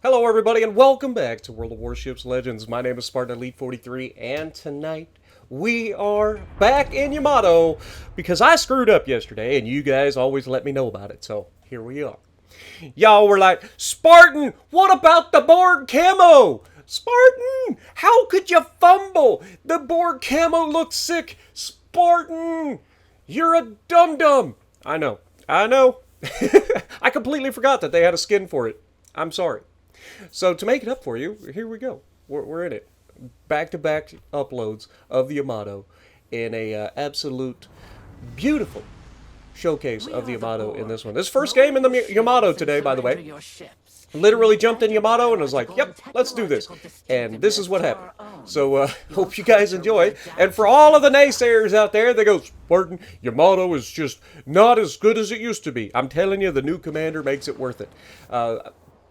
Hello everybody and welcome back to World of Warships Legends. My name is Spartan Elite 43 and tonight we are back in Yamato because I screwed up yesterday and you guys always let me know about it, so here we are. Y'all were like, Spartan, what about the Borg camo? Spartan, how could you fumble? The Borg camo looks sick. Spartan, you're a dum-dum. I know. I completely forgot that they had a skin for it. I'm sorry. So to make it up for you, here we go. We're in it. Back-to-back uploads of the Yamato in a absolute beautiful showcase of the Yamato in this one. This first game in the Yamato today, by the way. Literally jumped in Yamato and was like, yep, let's do this. And this is what happened. So, hope you guys enjoy. And for all of the naysayers out there, they go, Spartan, Yamato is just not as good as it used to be. I'm telling you, the new commander makes it worth it.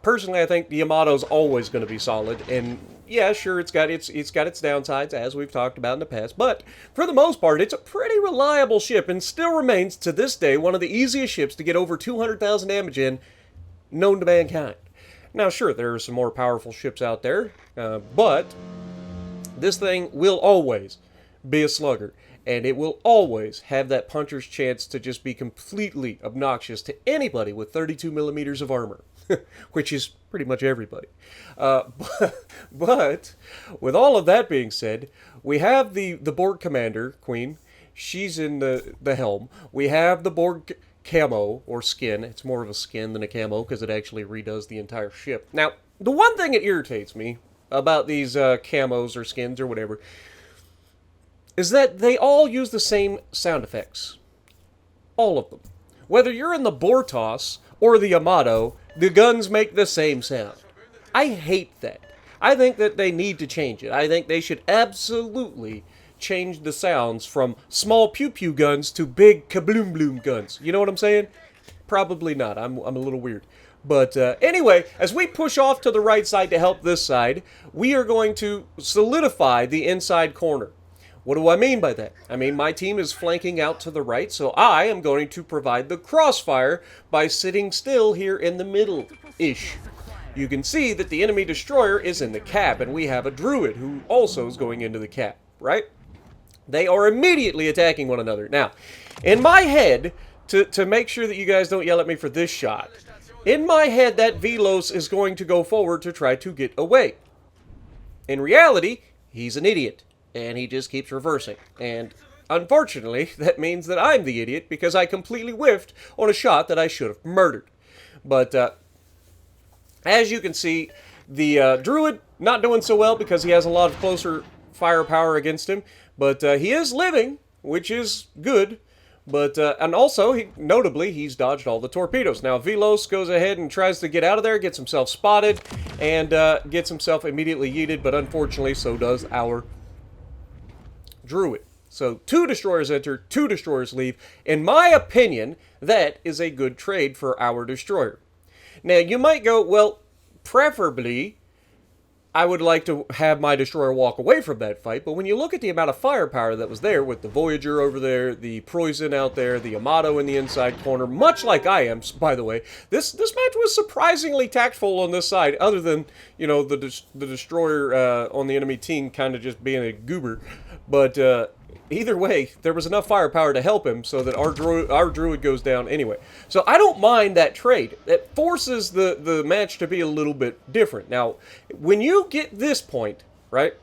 Personally, I think the Yamato's always going to be solid, and yeah, sure, it's got its downsides, as we've talked about in the past, but for the most part, it's a pretty reliable ship, and still remains, to this day, one of the easiest ships to get over 200,000 damage in, known to mankind. Now, sure, there are some more powerful ships out there, but this thing will always be a slugger, and it will always have that puncher's chance to just be completely obnoxious to anybody with 32 millimeters of armor. Which is pretty much everybody. But with all of that being said, we have the Borg commander, Queen. She's in the helm. We have the Borg camo, or skin. It's more of a skin than a camo, because it actually redoes the entire ship. Now, the one thing that irritates me about these camos, or skins, or whatever, is that they all use the same sound effects. All of them. Whether you're in the Bortos or the Yamato, the guns make the same sound. I hate that. I think that they need to change it. I think they should absolutely change the sounds from small pew-pew guns to big kabloom-bloom guns. You know what I'm saying? Probably not. I'm a little weird. But anyway, as we push off to the right side to help this side, we are going to solidify the inside corner. What do I mean by that? I mean, my team is flanking out to the right, so I am going to provide the crossfire by sitting still here in the middle-ish. You can see that the enemy destroyer is in the cap, and we have a druid who also is going into the cap, right? They are immediately attacking one another. Now, in my head, to make sure that you guys don't yell at me for this shot, in my head, that Velos is going to go forward to try to get away. In reality, he's an idiot. And he just keeps reversing. And unfortunately, that means that I'm the idiot because I completely whiffed on a shot that I should have murdered. But as you can see, the druid not doing so well because he has a lot of closer firepower against him. But he is living, which is good. But and also, notably, he's dodged all the torpedoes. Now, Velos goes ahead and tries to get out of there, gets himself spotted, and gets himself immediately yeeted. But unfortunately, so does our druid. So 2 destroyers enter, 2 destroyers leave. In my opinion, that is a good trade for our destroyer. Now, you might go, well, preferably, I would like to have my destroyer walk away from that fight, but when you look at the amount of firepower that was there with the Voyager over there, the Preußen out there, the Yamato in the inside corner, much like I am, by the way, this match was surprisingly tactful on this side, other than, you know, the destroyer on the enemy team kind of just being a goober. But either way, there was enough firepower to help him so that our druid goes down anyway. So I don't mind that trade. It forces the match to be a little bit different. Now, when you get this point, right,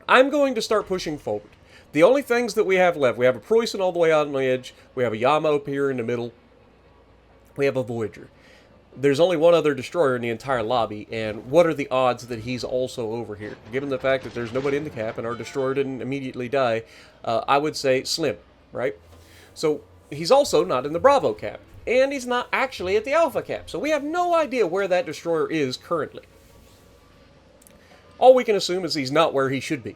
I'm going to start pushing forward. The only things that we have left, we have a Preußen all the way out on the edge, we have a Yamato up here in the middle, we have a Voyager. There's only one other destroyer in the entire lobby, and what are the odds that he's also over here? Given the fact that there's nobody in the cap and our destroyer didn't immediately die, I would say slim, right? So he's also not in the Bravo cap, and he's not actually at the Alpha cap, so we have no idea where that destroyer is currently. All we can assume is he's not where he should be.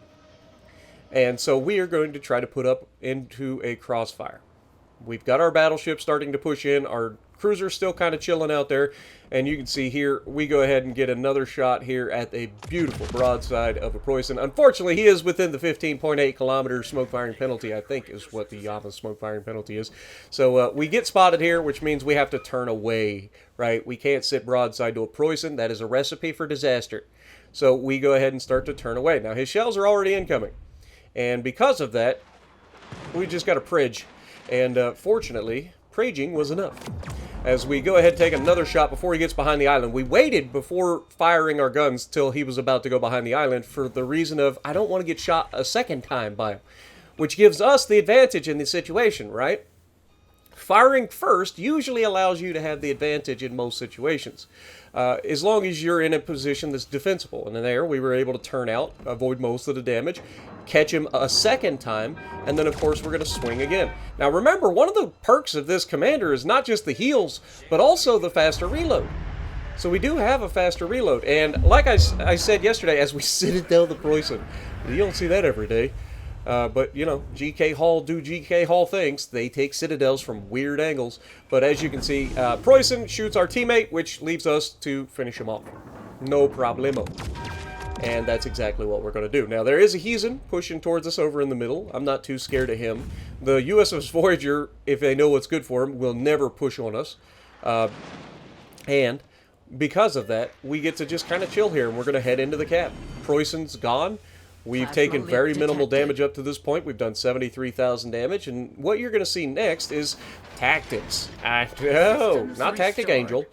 And so we are going to try to put up into a crossfire. We've got our battleship starting to push in. Our cruiser's still kind of chilling out there. And you can see here, we go ahead and get another shot here at a beautiful broadside of a Preußen. Unfortunately, he is within the 15.8 kilometer smoke firing penalty, I think is what the Yamato smoke firing penalty is. So we get spotted here, which means we have to turn away, right? We can't sit broadside to a Preußen. That is a recipe for disaster. So we go ahead and start to turn away. Now, his shells are already incoming. And because of that, we just got a pridge. And fortunately, pridging was enough. As we go ahead and take another shot before he gets behind the island. We waited before firing our guns till he was about to go behind the island for the reason of, I don't want to get shot a second time by him. Which gives us the advantage in the situation, right? Firing first usually allows you to have the advantage in most situations. As long as you're in a position that's defensible. And there, we were able to turn out, avoid most of the damage, catch him a second time, and then, of course, we're going to swing again. Now, remember, one of the perks of this commander is not just the heals, but also the faster reload. So we do have a faster reload. And like I said yesterday, as we citadel the Preußen, you don't see that every day. But, you know, GK Hall do GK Hall things. They take citadels from weird angles. But as you can see, Preußen shoots our teammate, which leaves us to finish him off. No problemo. And that's exactly what we're going to do. Now, there is a Heisen pushing towards us over in the middle. I'm not too scared of him. The USS Voyager, if they know what's good for him, will never push on us. And because of that, we get to just kind of chill here, and we're going to head into the cap. Preußen's gone. We've taken very minimal damage up to this point. We've done 73,000 damage, and what you're going to see next is tactics. No, not Tactic Angel,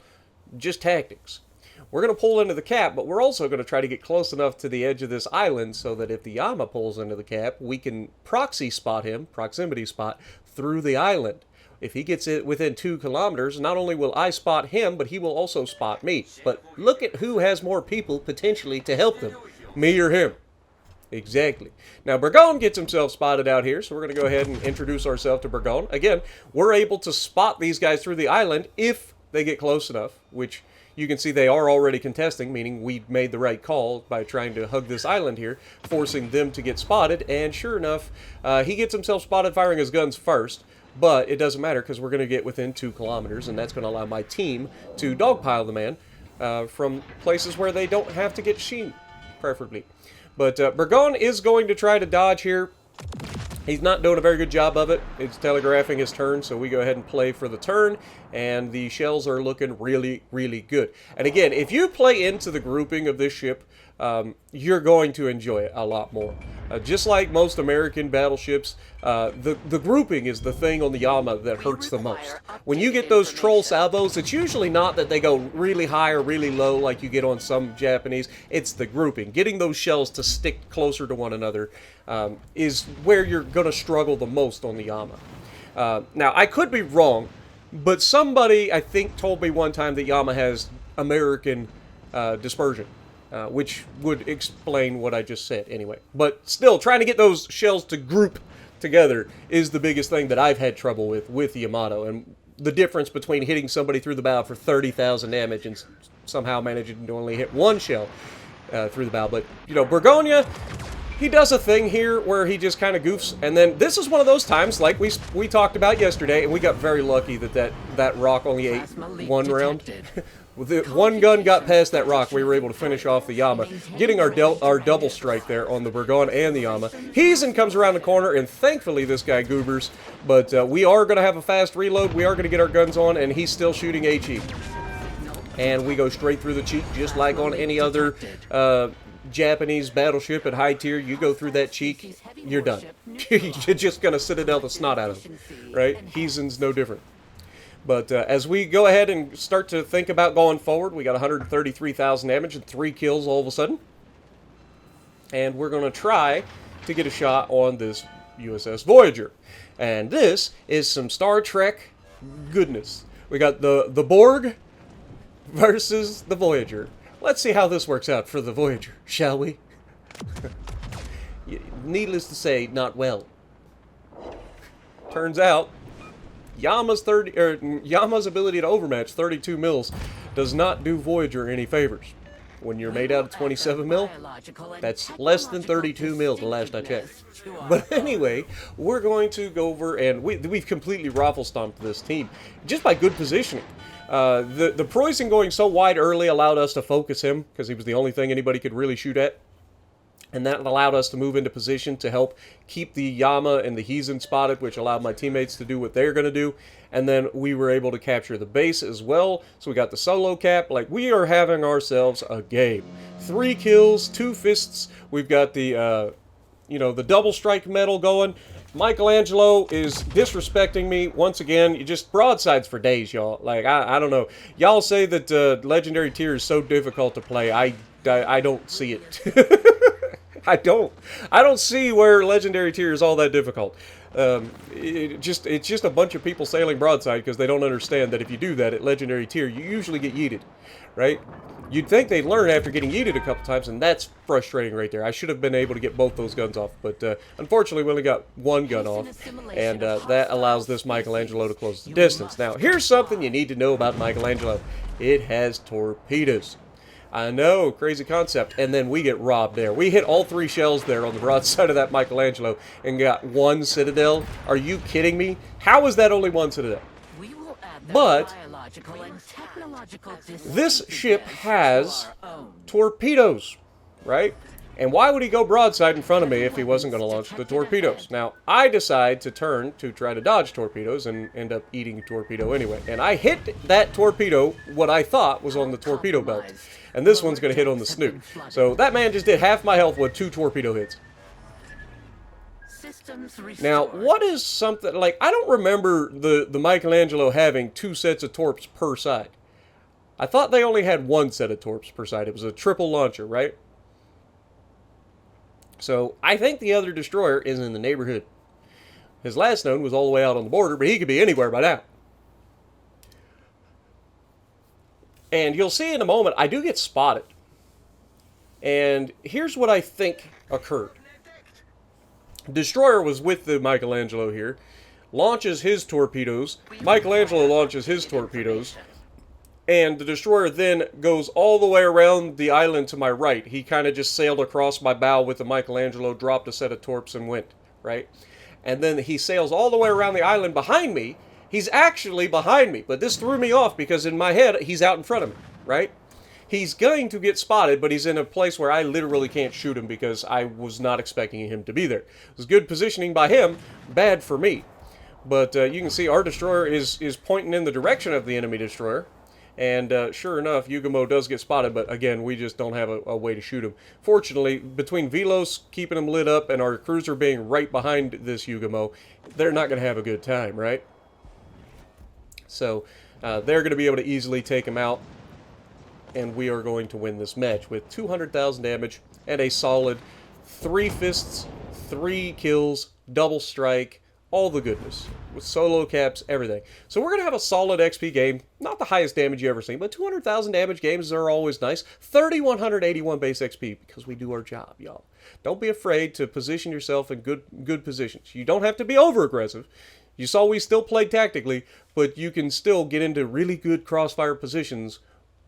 just tactics. We're going to pull into the cap, but we're also going to try to get close enough to the edge of this island so that if the Yama pulls into the cap, we can proxy spot him, proximity spot, through the island. If he gets it within 2 kilometers, not only will I spot him, but he will also spot me. But look at who has more people potentially to help them, me or him. Exactly. Now, Burgon gets himself spotted out here, so we're going to go ahead and introduce ourselves to Burgon. Again, we're able to spot these guys through the island if they get close enough, which you can see they are already contesting, meaning we made the right call by trying to hug this island here, forcing them to get spotted, and sure enough, he gets himself spotted firing his guns first, but it doesn't matter because we're going to get within 2 kilometers, and that's going to allow my team to dogpile the man from places where they don't have to get sheen, preferably. But Burgon is going to try to dodge here. He's not doing a very good job of it. It's telegraphing his turn, so we go ahead and play for the turn, and the shells are looking really, really good. And again, if you play into the grouping of this ship, you're going to enjoy it a lot more. Just like most American battleships, the grouping is the thing on the Yama that hurts the most. When you get those troll salvos, it's usually not that they go really high or really low like you get on some Japanese. It's the grouping. Getting those shells to stick closer to one another is where you're going to struggle the most on the Yama. Now, I could be wrong, but somebody, I think, told me one time that Yama has American dispersion. Which would explain what I just said anyway. But still, trying to get those shells to group together is the biggest thing that I've had trouble with Yamato. And the difference between hitting somebody through the bow for 30,000 damage and somehow managing to only hit 1 shell through the bow. But, you know, Burgonia, he does a thing here where he just kind of goofs. And then this is one of those times, like we talked about yesterday, and we got very lucky that rock only ate 1 round. With one gun got past that rock, we were able to finish off the Yama, getting our double strike there on the Burgon and the Yama. Heisen comes around the corner, and thankfully this guy goobers, but we are going to have a fast reload. We are going to get our guns on, and he's still shooting HE. And we go straight through the cheek, just like on any other Japanese battleship at high tier. You go through that cheek, you're done. You're just going to citadel the snot out of him, right? Heisen's no different. But as we go ahead and start to think about going forward, we got 133,000 damage and 3 kills all of a sudden. And we're going to try to get a shot on this USS Voyager. And this is some Star Trek goodness. We got the Borg versus the Voyager. Let's see how this works out for the Voyager, shall we? Needless to say, not well. Turns out, Yama's ability to overmatch 32 mils does not do Voyager any favors. when you're made out of 27 mil, that's less than 32 mil the last I checked. But anyway, we're going to go over, and we've completely raffle stomped this team just by good positioning. The Preußen going so wide early allowed us to focus him, because he was the only thing anybody could really shoot at. And that allowed us to move into position to help keep the Yama and the Heisen spotted, which allowed my teammates to do what they're going to do. And then we were able to capture the base as well. So we got the solo cap. Like, we are having ourselves a game. 3 kills, 2 fists. We've got the, the double strike medal going. Michelangelo is disrespecting me once again. You just broadsides for days, y'all. Like, I don't know. Y'all say that Legendary Tier is so difficult to play. I don't see it. I don't see where Legendary Tier is all that difficult. It's just a bunch of people sailing broadside because they don't understand that if you do that at Legendary Tier, you usually get yeeted, right? You'd think they'd learn after getting yeeted a couple times, and that's frustrating right there. I should have been able to get both those guns off, but unfortunately we only got one gun off, and that allows this Michelangelo to close the distance. Now, here's something you need to know about Michelangelo. It has torpedoes. I know, crazy concept. And then we get robbed there. We hit all 3 shells there on the broadside of that Michelangelo and got 1 citadel. Are you kidding me? How is that only 1 citadel? But this ship has torpedoes, right? And why would he go broadside in front of me if he wasn't going to launch the torpedoes? Now, I decide to turn to try to dodge torpedoes and end up eating a torpedo anyway. And I hit that torpedo, what I thought was on the torpedo belt. And this one's going to hit on the snoot. So that man just did half my health with 2 torpedo hits. Now, what is something, like, I don't remember the Michelangelo having 2 sets of torps per side. I thought they only had 1 set of torps per side. It was a triple launcher, right? So, I think the other destroyer is in the neighborhood. His last known was all the way out on the border, but he could be anywhere by now. And you'll see in a moment, I do get spotted. And here's what I think occurred. Destroyer was with the Michelangelo here, launches his torpedoes, Michelangelo launches his torpedoes, and the destroyer then goes all the way around the island to my right. He kind of just sailed across my bow with the Michelangelo, dropped a set of torps and went, right? And then he sails all the way around the island behind me. He's actually behind me, but this threw me off because in my head, he's out in front of me, right? He's going to get spotted, but he's in a place where I literally can't shoot him because I was not expecting him to be there. It was good positioning by him, bad for me. But you can see our destroyer is pointing in the direction of the enemy destroyer. And sure enough, Yugamo does get spotted, but again, we just don't have a way to shoot him. Fortunately, between Velos keeping him lit up and our cruiser being right behind this Yugamo, they're not going to have a good time, right? So they're going to be able to easily take him out, and we are going to win this match with 200,000 damage and a solid 3 fists, 3 kills, double strike, all the goodness, with solo caps, everything. So we're going to have a solid XP game, not the highest damage you ever seen, but 200,000 damage games are always nice. 3,181 base XP, because we do our job, y'all. Don't be afraid to position yourself in good positions. You don't have to be over-aggressive. You saw we still played tactically, but you can still get into really good crossfire positions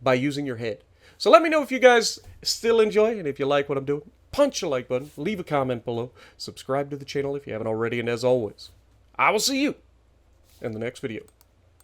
by using your head. So let me know if you guys still enjoy, and if you like what I'm doing, punch a like button, leave a comment below, subscribe to the channel if you haven't already, and as always, I will see you in the next video.